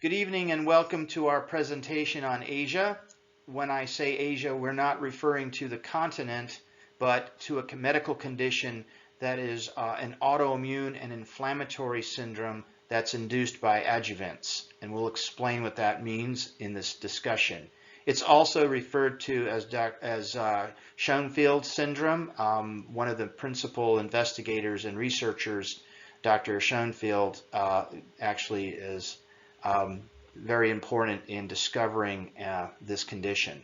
Good evening and welcome to our presentation on A.S.I.A. When I say Asia, we're not referring to the continent, but to a medical condition that is an autoimmune and inflammatory syndrome that's induced by adjuvants. And we'll explain what that means in this discussion. It's also referred to as Schoenfield syndrome. One of the principal investigators and researchers, Dr. Schoenfield, actually is very important in discovering this condition.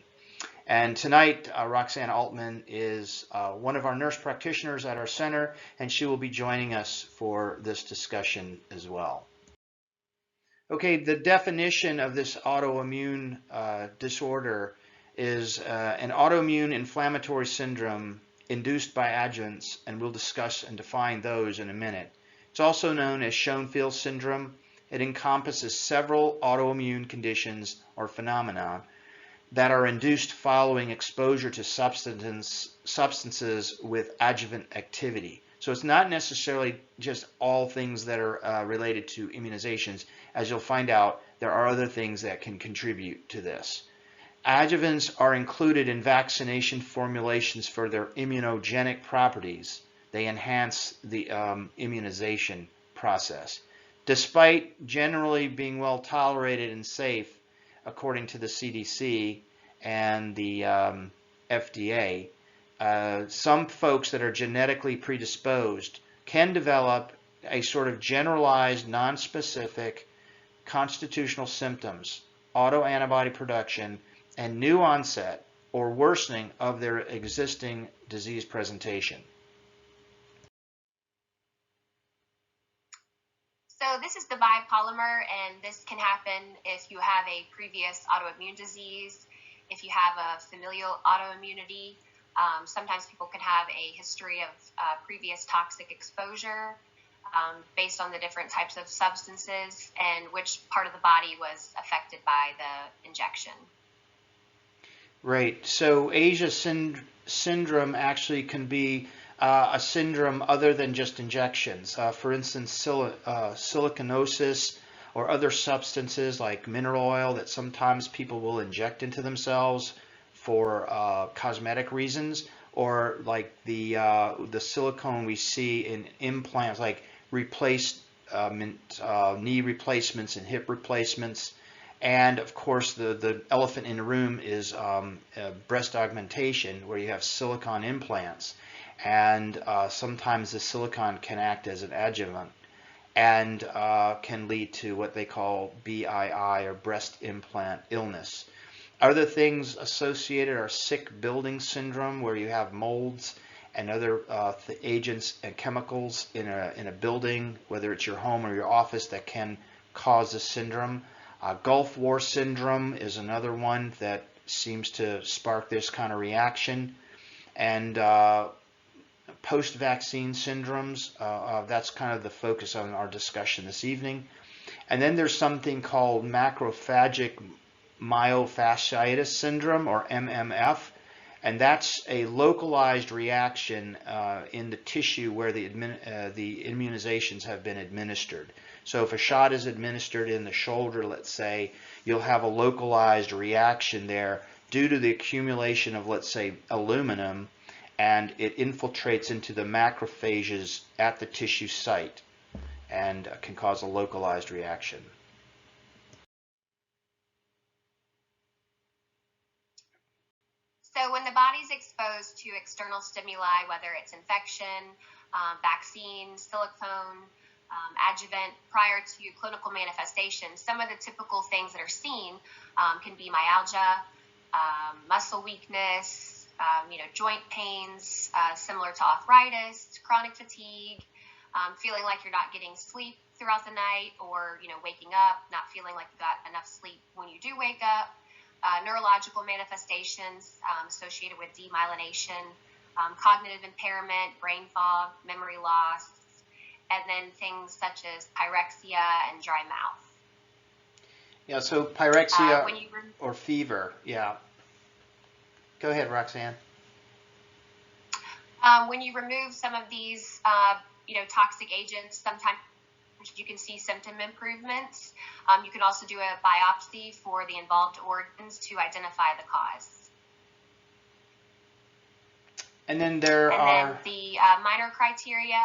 And tonight, Roxanne Altman is one of our nurse practitioners at our center, and she will be joining us for this discussion as well. Okay, the definition of this autoimmune disorder is an autoimmune inflammatory syndrome induced by adjuvants, and we'll discuss and define those in a minute. It's also known as Schoenfield syndrome. It encompasses several autoimmune conditions or phenomena that are induced following exposure to substances with adjuvant activity. So it's not necessarily just all things that are related to immunizations. As you'll find out, there are other things that can contribute to this. Adjuvants are included in vaccination formulations for their immunogenic properties. They enhance the immunization process. Despite generally being well tolerated and safe, according to the CDC and the FDA, some folks that are genetically predisposed can develop a sort of generalized, nonspecific constitutional symptoms, autoantibody production, and new onset or worsening of their existing disease presentation. So this is the biopolymer, and this can happen if you have a previous autoimmune disease, if you have a familial autoimmunity. Sometimes people can have a history of previous toxic exposure based on the different types of substances and which part of the body was affected by the injection. Right. So A.S.I.A. syndrome actually can be a syndrome other than just injections. For instance, silicanosis or other substances like mineral oil that sometimes people will inject into themselves for cosmetic reasons, or like the silicone we see in implants, like knee replacements and hip replacements. And of course, the elephant in the room is breast augmentation, where you have silicone implants. And sometimes the silicone can act as an adjuvant and can lead to what they call BII, or breast implant illness. Other things associated are sick building syndrome, where you have molds and other agents and chemicals in a building, whether it's your home or your office, that can cause this syndrome. Gulf War syndrome is another one that seems to spark this kind of reaction. And post-vaccine syndromes, that's kind of the focus on our discussion this evening. And then there's something called macrophagic myofasciitis syndrome, or MMF, and that's a localized reaction in the tissue where the immunizations have been administered. So if a shot is administered in the shoulder, let's say, you'll have a localized reaction there due to the accumulation of, let's say, aluminum, and it infiltrates into the macrophages at the tissue site and can cause a localized reaction. So when the body's exposed to external stimuli, whether it's infection, vaccine, silicone, adjuvant, prior to clinical manifestations, some of the typical things that are seen can be myalgia, muscle weakness, joint pains similar to arthritis, chronic fatigue, feeling like you're not getting sleep throughout the night, or waking up not feeling like you got enough sleep when you do wake up, neurological manifestations associated with demyelination, cognitive impairment, brain fog, memory loss, and then things such as pyrexia and dry mouth. Yeah, so pyrexia or fever, yeah. Go ahead, Roxanne. When you remove some of these, toxic agents, sometimes you can see symptom improvements. You can also do a biopsy for the involved organs to identify the cause. And then there are the minor criteria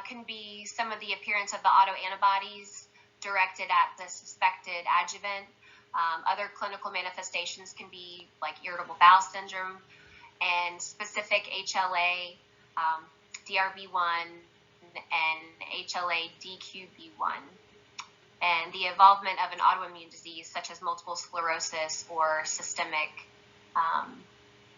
can be some of the appearance of the autoantibodies directed at the suspected adjuvant. Other clinical manifestations can be like irritable bowel syndrome and specific HLA, DRB1, and HLA-DQB1, and the involvement of an autoimmune disease such as multiple sclerosis or systemic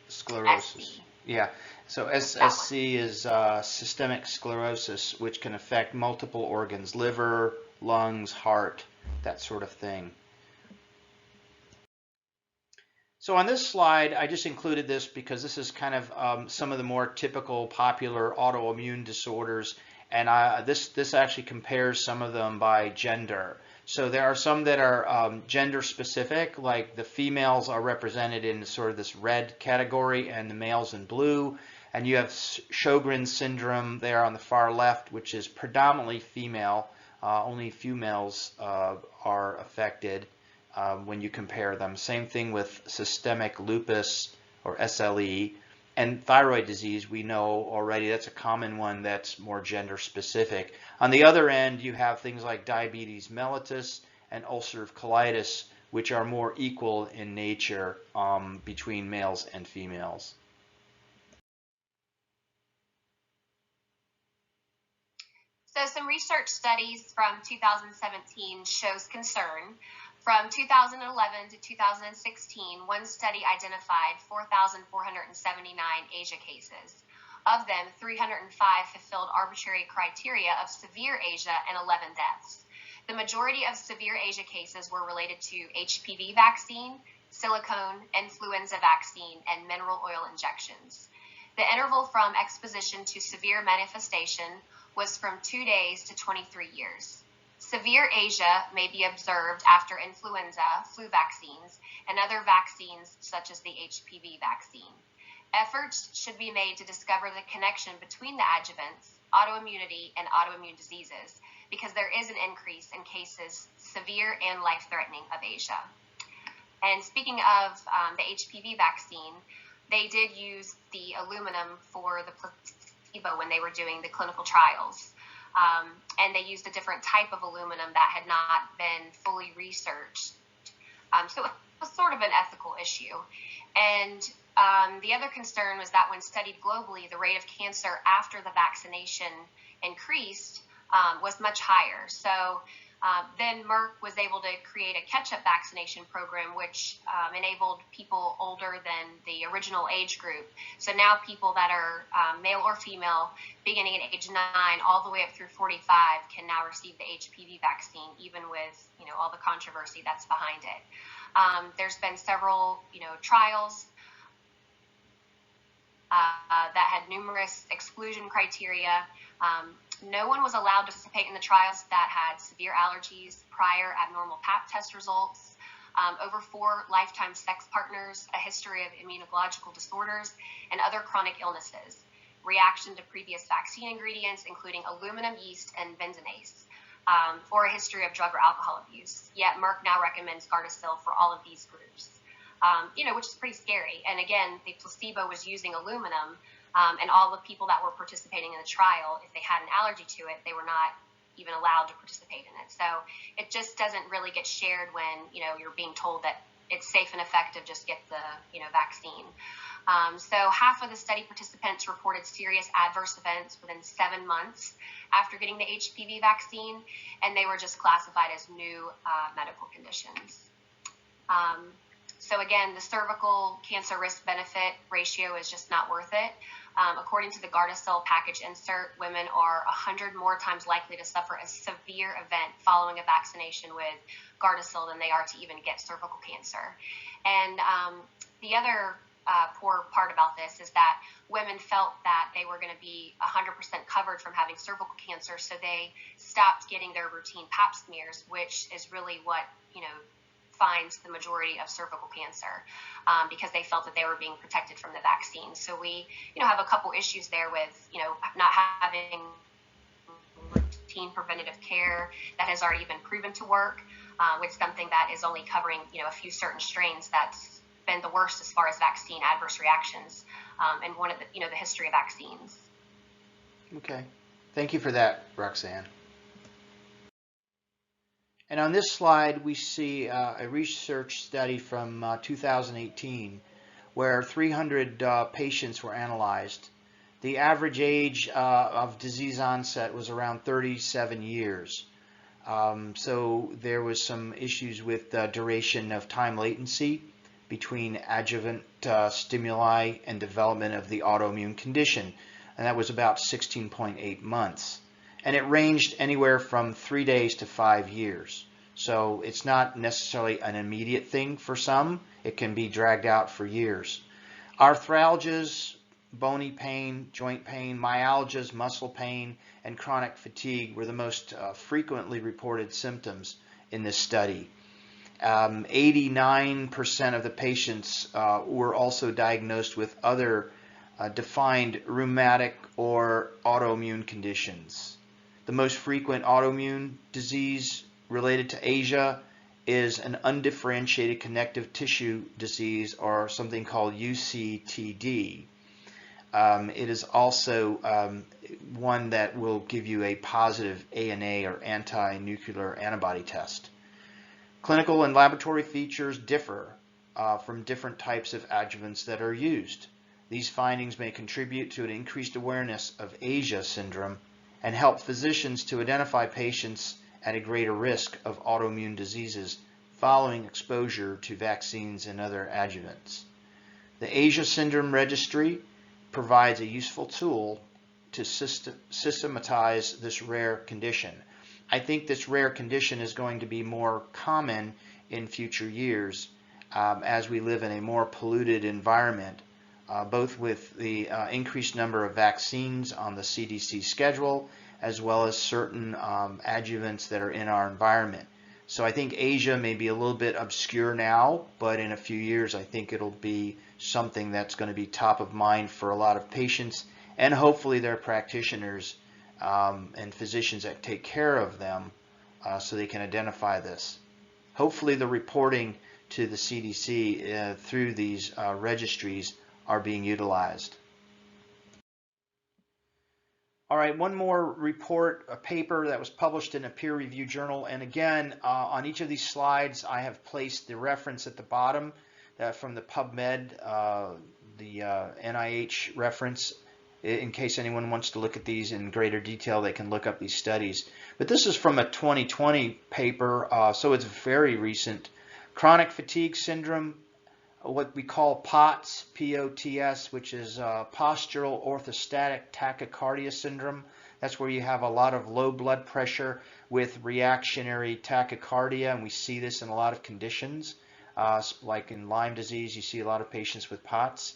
sclerosis. SC. Yeah, so SSC is systemic sclerosis, which can affect multiple organs, liver, lungs, heart, that sort of thing. So on this slide, I just included this because this is kind of some of the more typical popular autoimmune disorders, and this actually compares some of them by gender. So there are some that are gender specific, like the females are represented in sort of this red category and the males in blue. And you have Sjogren's syndrome there on the far left, which is predominantly female. Only few males are affected when you compare them. Same thing with systemic lupus or SLE. And thyroid disease, we know already, that's a common one that's more gender specific. On the other end, you have things like diabetes mellitus and ulcerative colitis, which are more equal in nature between males and females. So some research studies from 2017 shows concern. From 2011 to 2016, one study identified 4,479 A.S.I.A cases. Of them, 305 fulfilled arbitrary criteria of severe A.S.I.A and 11 deaths. The majority of severe A.S.I.A cases were related to HPV vaccine, silicone, influenza vaccine, and mineral oil injections. The interval from exposition to severe manifestation was from 2 days to 23 years. Severe A.S.I.A may be observed after influenza, flu vaccines, and other vaccines such as the HPV vaccine. Efforts should be made to discover the connection between the adjuvants, autoimmunity, and autoimmune diseases, because there is an increase in cases severe and life-threatening of A.S.I.A. And speaking of the HPV vaccine, they did use the aluminum for the placebo when they were doing the clinical trials. And they used a different type of aluminum that had not been fully researched. So it was sort of an ethical issue. And the other concern was that when studied globally, the rate of cancer after the vaccination increased was much higher. So then Merck was able to create a catch-up vaccination program, which enabled people older than the original age group. So now people that are male or female, beginning at age 9 all the way up through 45, can now receive the HPV vaccine, even with all the controversy that's behind it. There's been several trials that had numerous exclusion criteria. No one was allowed to participate in the trials that had severe allergies, prior abnormal Pap test results, over 4 lifetime sex partners, a history of immunological disorders, and other chronic illnesses, reaction to previous vaccine ingredients, including aluminum, yeast, and benzonates, or a history of drug or alcohol abuse. Yet Merck now recommends Gardasil for all of these groups, which is pretty scary. And again, the placebo was using aluminum. And all the people that were participating in the trial, if they had an allergy to it, they were not even allowed to participate in it. So it just doesn't really get shared when you're being told that it's safe and effective. Just get the vaccine. So half of the study participants reported serious adverse events within 7 months after getting the HPV vaccine, and they were just classified as new medical conditions. So again, the cervical cancer risk-benefit ratio is just not worth it. According to the Gardasil package insert, women are 100 more times likely to suffer a severe event following a vaccination with Gardasil than they are to even get cervical cancer. And the other poor part about this is that women felt that they were going to be 100% covered from having cervical cancer, so they stopped getting their routine Pap smears, which is really what finds the majority of cervical cancer, because they felt that they were being protected from the vaccine. So we, have a couple issues there with, not having routine preventative care that has already been proven to work, with something that is only covering, a few certain strains that's been the worst as far as vaccine adverse reactions, and one of the, the history of vaccines. Okay. Thank you for that, Roxanne. And on this slide, we see a research study from 2018 where 300 patients were analyzed. The average age of disease onset was around 37 years. So there was some issues with duration of time latency between adjuvant stimuli and development of the autoimmune condition, and that was about 16.8 months. And it ranged anywhere from 3 days to 5 years. So it's not necessarily an immediate thing for some. It can be dragged out for years. Arthralgias, bony pain, joint pain, myalgias, muscle pain, and chronic fatigue were the most frequently reported symptoms in this study. 89% of the patients were also diagnosed with other defined rheumatic or autoimmune conditions. The most frequent autoimmune disease related to A.S.I.A is an undifferentiated connective tissue disease, or something called UCTD. It is also one that will give you a positive ANA, or anti-nuclear antibody test. Clinical and laboratory features differ from different types of adjuvants that are used. These findings may contribute to an increased awareness of A.S.I.A syndrome and help physicians to identify patients at a greater risk of autoimmune diseases following exposure to vaccines and other adjuvants. The A.S.I.A Syndrome Registry provides a useful tool to systematize this rare condition. I think this rare condition is going to be more common in future years as we live in a more polluted environment, both with the increased number of vaccines on the CDC schedule, as well as certain adjuvants that are in our environment. So I think A.S.I.A may be a little bit obscure now, but in a few years I think it'll be something that's going to be top of mind for a lot of patients and hopefully their practitioners and physicians that take care of them so they can identify this. Hopefully the reporting to the CDC through these registries are being utilized. All right, one more report, a paper that was published in a peer-reviewed journal. And again, on each of these slides, I have placed the reference at the bottom from the PubMed, the NIH reference. In case anyone wants to look at these in greater detail, they can look up these studies. But this is from a 2020 paper, so it's very recent. Chronic fatigue syndrome, what we call POTS, P-O-T-S, which is postural orthostatic tachycardia syndrome. That's where you have a lot of low blood pressure with reactionary tachycardia, and we see this in a lot of conditions. Like in Lyme disease, you see a lot of patients with POTS.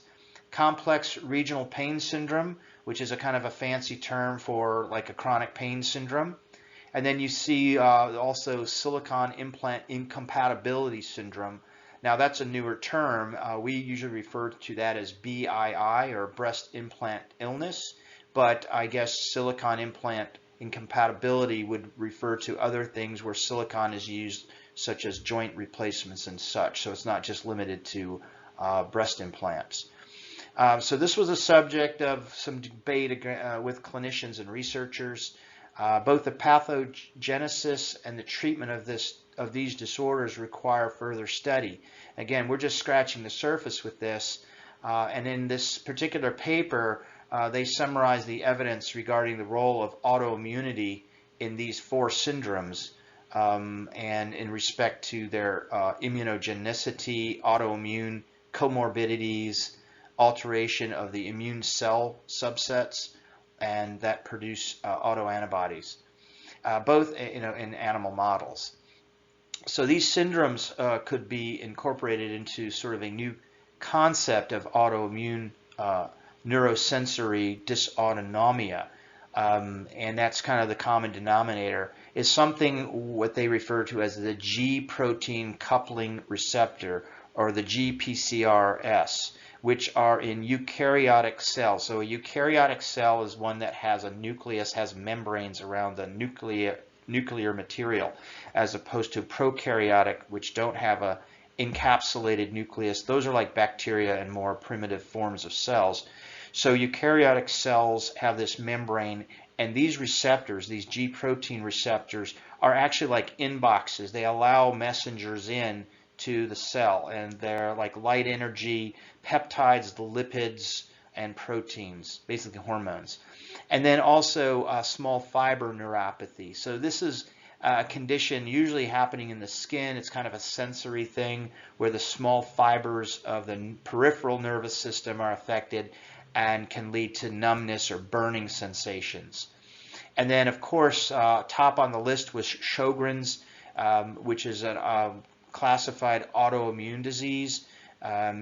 Complex regional pain syndrome, which is a kind of a fancy term for like a chronic pain syndrome. And then you see also silicone implant incompatibility syndrome. Now that's a newer term. We usually refer to that as BII, or breast implant illness, but I guess silicone implant incompatibility would refer to other things where silicone is used, such as joint replacements and such. So it's not just limited to breast implants. So this was a subject of some debate with clinicians and researchers. Both the pathogenesis and the treatment of these disorders require further study. Again, we're just scratching the surface with this. And in this particular paper, they summarize the evidence regarding the role of autoimmunity in these 4 syndromes, and in respect to their immunogenicity, autoimmune comorbidities, alteration of the immune cell subsets, and that produce autoantibodies, both in animal models. So these syndromes could be incorporated into sort of a new concept of autoimmune neurosensory dysautonomia, and that's kind of the common denominator, is something what they refer to as the G protein coupling receptor, or the GPCRS, which are in eukaryotic cells. So a eukaryotic cell is one that has a nucleus, has membranes around the nuclear material, as opposed to prokaryotic, which don't have a encapsulated nucleus. Those are like bacteria and more primitive forms of cells. So eukaryotic cells have this membrane, and these receptors, these G protein receptors, are actually like inboxes. They allow messengers in to the cell, and they're like light energy, peptides, the lipids, and proteins, basically hormones. And then also small fiber neuropathy. So this is a condition usually happening in the skin. It's kind of a sensory thing where the small fibers of the peripheral nervous system are affected and can lead to numbness or burning sensations. And then, of course, top on the list was Sjogren's, which is a classified autoimmune disease,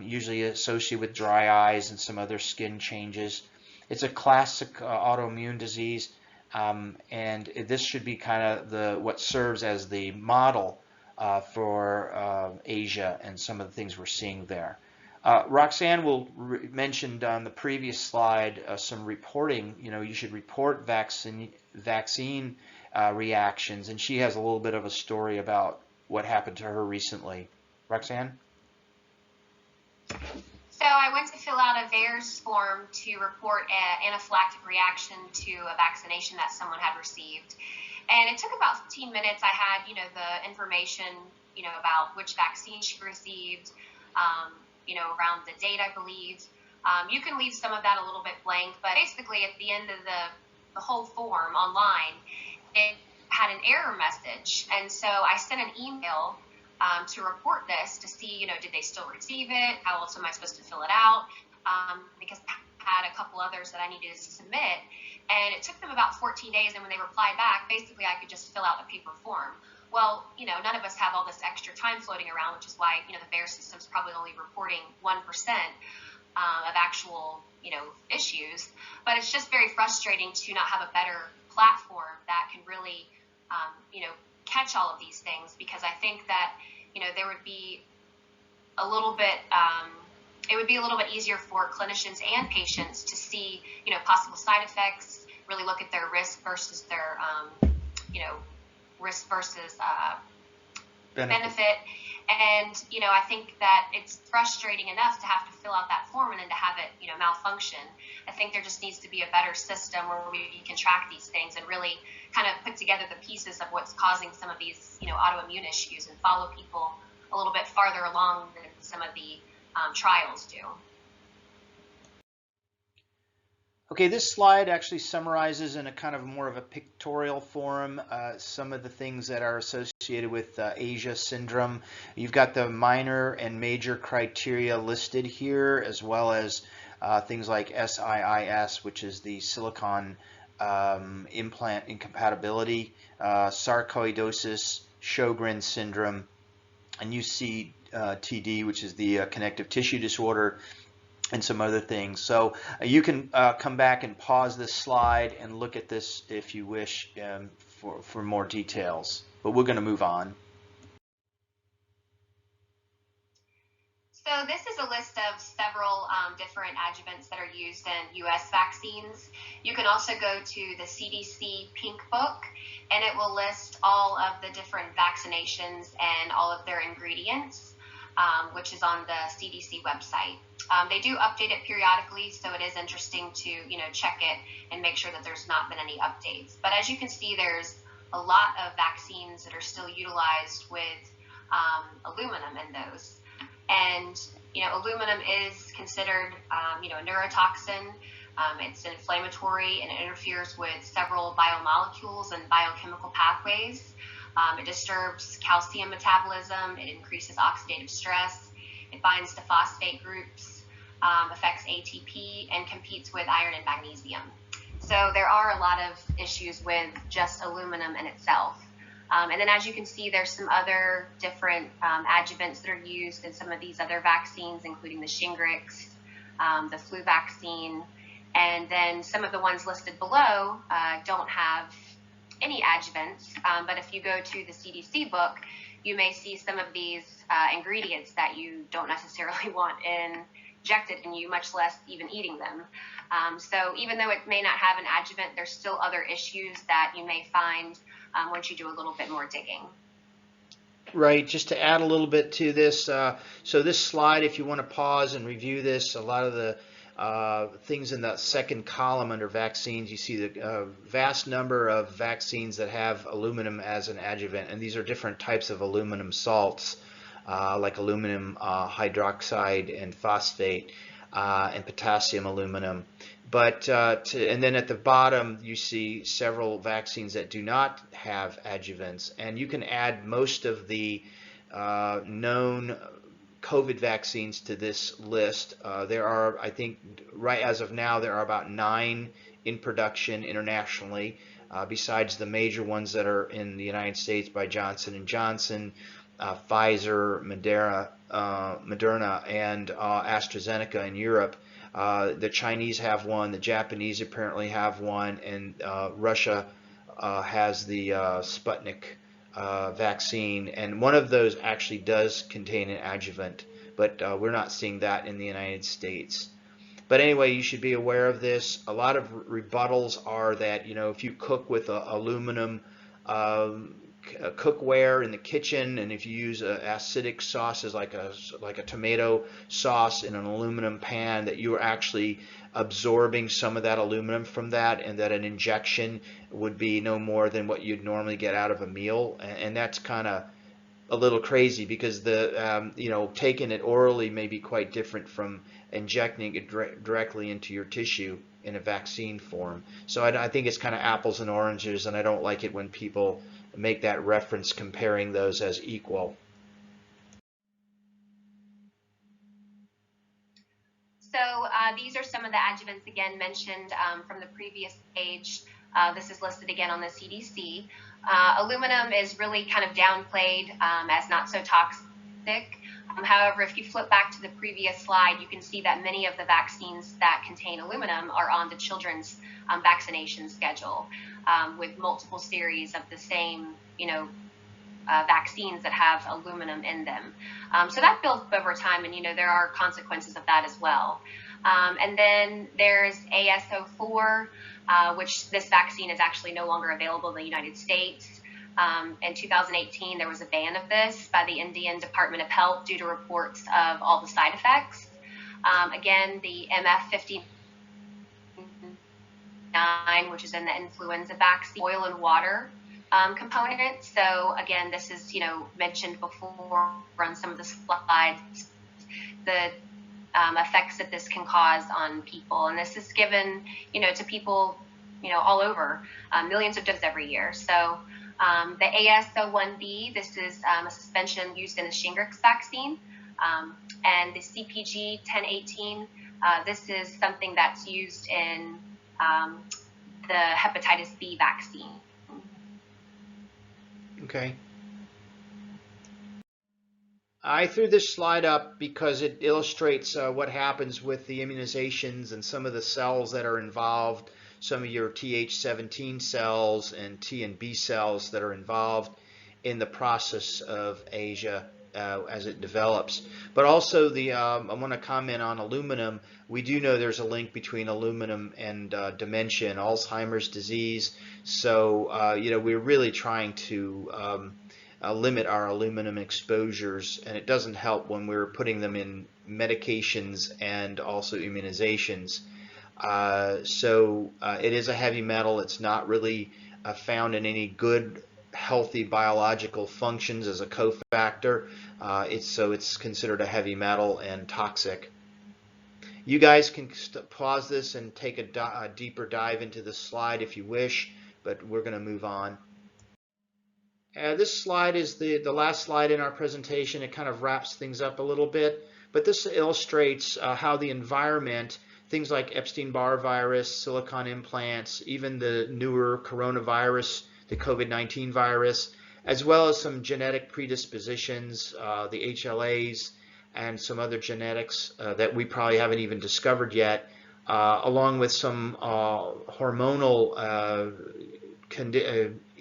usually associated with dry eyes and some other skin changes. It's a classic autoimmune disease, and this should be kind of what serves as the model for Asia and some of the things we're seeing there. Roxanne mentioned on the previous slide some reporting. You should report vaccine reactions, and she has a little bit of a story about what happened to her recently. Roxanne? So I went to fill out a VAERS form to report an anaphylactic reaction to a vaccination that someone had received. And it took about 15 minutes. I had, the information, about which vaccine she received, around the date, I believe. You can leave some of that a little bit blank, but basically at the end of the whole form online, it had an error message. And so I sent an email to report this to see, did they still receive it? How else am I supposed to fill it out? Because I had a couple others that I needed to submit. And it took them about 14 days. And when they replied back, basically I could just fill out the paper form. Well, none of us have all this extra time floating around, which is why, the VAERS system's probably only reporting 1% of actual, issues. But it's just very frustrating to not have a better platform that can really, catch all of these things, because I think that, there would be a little bit, it would be a little bit easier for clinicians and patients to see, possible side effects, really look at their risk versus their, risk versus benefit. And, I think that it's frustrating enough to have to fill out that form and then to have it, malfunction. I think there just needs to be a better system where we can track these things and really kind of put together the pieces of what's causing some of these, autoimmune issues, and follow people a little bit farther along than some of the trials do. Okay, this slide actually summarizes in a kind of more of a pictorial form some of the things that are associated with A.S.I.A syndrome. You've got the minor and major criteria listed here, as well as things like SIIS, which is the silicon implant incompatibility, sarcoidosis, Sjogren's syndrome, and UCTD, which is the connective tissue disorder, and some other things. So you can come back and pause this slide and look at this if you wish for more details. But we're going to move on. So this is a list of several different adjuvants that are used in U.S. vaccines. You can also go to the CDC Pink Book, and it will list all of the different vaccinations and all of their ingredients, which is on the CDC website. They do update it periodically, so it is interesting to check it and make sure that there's not been any updates. But as you can see, there's a lot of vaccines that are still utilized with aluminum in those. And aluminum is considered a neurotoxin. It's inflammatory, and it interferes with several biomolecules and biochemical pathways. It disturbs calcium metabolism. It increases oxidative stress. It binds to phosphate groups, affects ATP, and competes with iron and magnesium. So there are a lot of issues with just aluminum in itself. And then as you can see, there's some other different adjuvants that are used in some of these other vaccines, including the Shingrix, the flu vaccine, and then some of the ones listed below don't have any adjuvants. But if you go to the CDC book, you may see some of these ingredients that you don't necessarily want in injected in you, much less even eating them. So even though it may not have an adjuvant, there's still other issues that you may find once you do a little bit more digging. Right, just to add a little bit to this, so this slide, if you want to pause and review this, a lot of the things in the second column under vaccines, you see the vast number of vaccines that have aluminum as an adjuvant, and these are different types of aluminum salts, like aluminum hydroxide and phosphate, and potassium aluminum. But and then at the bottom you see several vaccines that do not have adjuvants, and you can add most of the known COVID vaccines to this list. There are, I think, right as of now, there are about 9 in production internationally, besides the major ones that are in the United States by Johnson & Johnson, Pfizer, Moderna, and AstraZeneca in Europe. The Chinese have one, the Japanese apparently have one, and Russia has the Sputnik vaccine, and one of those actually does contain an adjuvant, but we're not seeing that in the United States. But anyway, you should be aware of this. A lot of rebuttals are that, you know, if you cook with aluminum cookware in the kitchen, and if you use acidic sauces like a tomato sauce in an aluminum pan, that you are actually absorbing some of that aluminum from that, and that an injection would be no more than what you'd normally get out of a meal. And that's kind of a little crazy, because the you know, taking it orally may be quite different from injecting it directly into your tissue in a vaccine form. So I think it's kind of apples and oranges, and I don't like it when people make that reference comparing those as equal. So these are some of the adjuvants again mentioned from the previous page. This is listed again on the CDC. Aluminum is really kind of downplayed as not so toxic. However, if you flip back to the previous slide, you can see that many of the vaccines that contain aluminum are on the children's vaccination schedule, with multiple series of the same, you know, vaccines that have aluminum in them. So that builds up over time, and, you know, there are consequences of that as well. And then there's AS.04, which this vaccine is actually no longer available in the United States. In 2018, there was a ban of this by the Indian Department of Health due to reports of all the side effects. Again, the MF59, which is in the influenza vaccine, oil and water component. So again, this is, you know, mentioned before on some of the slides, the effects that this can cause on people. And this is given, you know, to people, you know, all over, millions of doses every year. So the AS01B, this is a suspension used in the Shingrix vaccine. And the CpG 1018, this is something that's used in the hepatitis B vaccine. Okay. I threw this slide up because it illustrates what happens with the immunizations and some of the cells that are involved, some of your Th17 cells and T and B cells that are involved in the process of A.S.I.A as it develops. But also I want to comment on aluminum. We do know there's a link between aluminum and dementia and Alzheimer's disease. So you know, we're really trying to limit our aluminum exposures, and it doesn't help when we're putting them in medications and also immunizations. So it is a heavy metal. It's not really found in any good healthy biological functions as a cofactor. So it's considered a heavy metal and toxic. You guys can pause this and take a deeper dive into the slide if you wish, but we're going to move on. This slide is the last slide in our presentation. It kind of wraps things up a little bit, but this illustrates how the environment, things like Epstein-Barr virus, silicone implants, even the newer coronavirus, the COVID-19 virus, as well as some genetic predispositions, the HLAs, and some other genetics that we probably haven't even discovered yet, along with some hormonal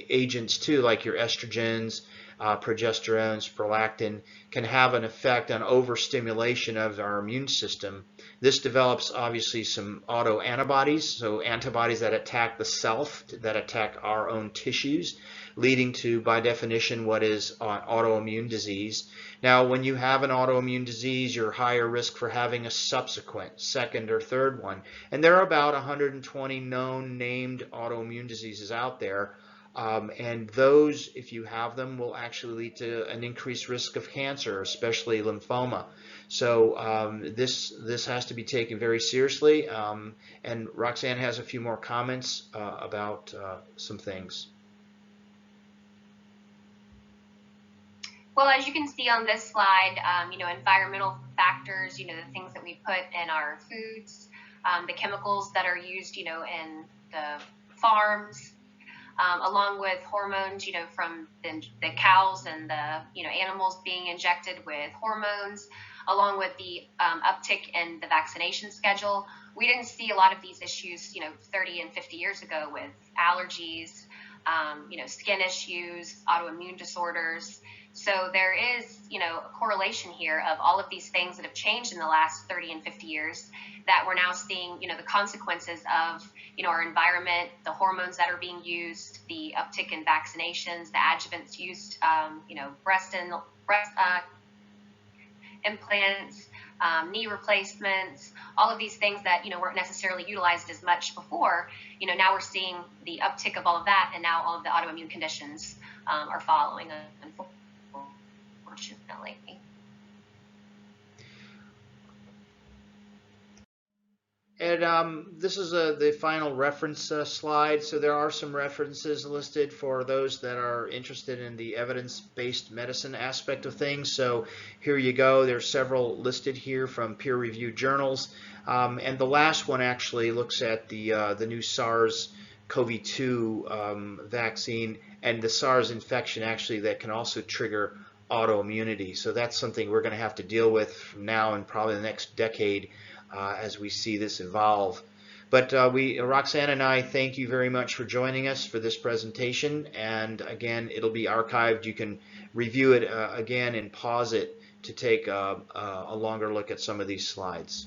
agents too, like your estrogens, progesterones, prolactin, can have an effect on overstimulation of our immune system. This develops obviously some autoantibodies, so antibodies that attack the self, that attack our own tissues, leading to, by definition, what is autoimmune disease. Now, when you have an autoimmune disease, you're higher risk for having a subsequent second or third one. And there are about 120 known named autoimmune diseases out there. And those, if you have them, will actually lead to an increased risk of cancer, especially lymphoma. So this has to be taken very seriously. And Roxanne has a few more comments about some things. Well, as you can see on this slide, environmental factors, the things that we put in our foods, the chemicals that are used, in the farms, along with hormones, from the cows and the, animals being injected with hormones, along with the uptick in the vaccination schedule. We didn't see a lot of these issues, 30 and 50 years ago with allergies, skin issues, autoimmune disorders. So there is, a correlation here of all of these things that have changed in the last 30 and 50 years that we're now seeing, the consequences of, our environment, the hormones that are being used, the uptick in vaccinations, the adjuvants used, breast implants, knee replacements, all of these things that, weren't necessarily utilized as much before. Now we're seeing the uptick of all of that, and now all of the autoimmune conditions are following, unfortunately. And this is the final reference slide. So there are some references listed for those that are interested in the evidence-based medicine aspect of things. So here you go. There's several listed here from peer-reviewed journals. And the last one actually looks at the new SARS-CoV-2 vaccine and the SARS infection actually that can also trigger autoimmunity. So that's something we're going to have to deal with from now and probably the next decade as we see this evolve. But Roxanne and I thank you very much for joining us for this presentation. And again, it'll be archived. You can review it again and pause it to take a longer look at some of these slides.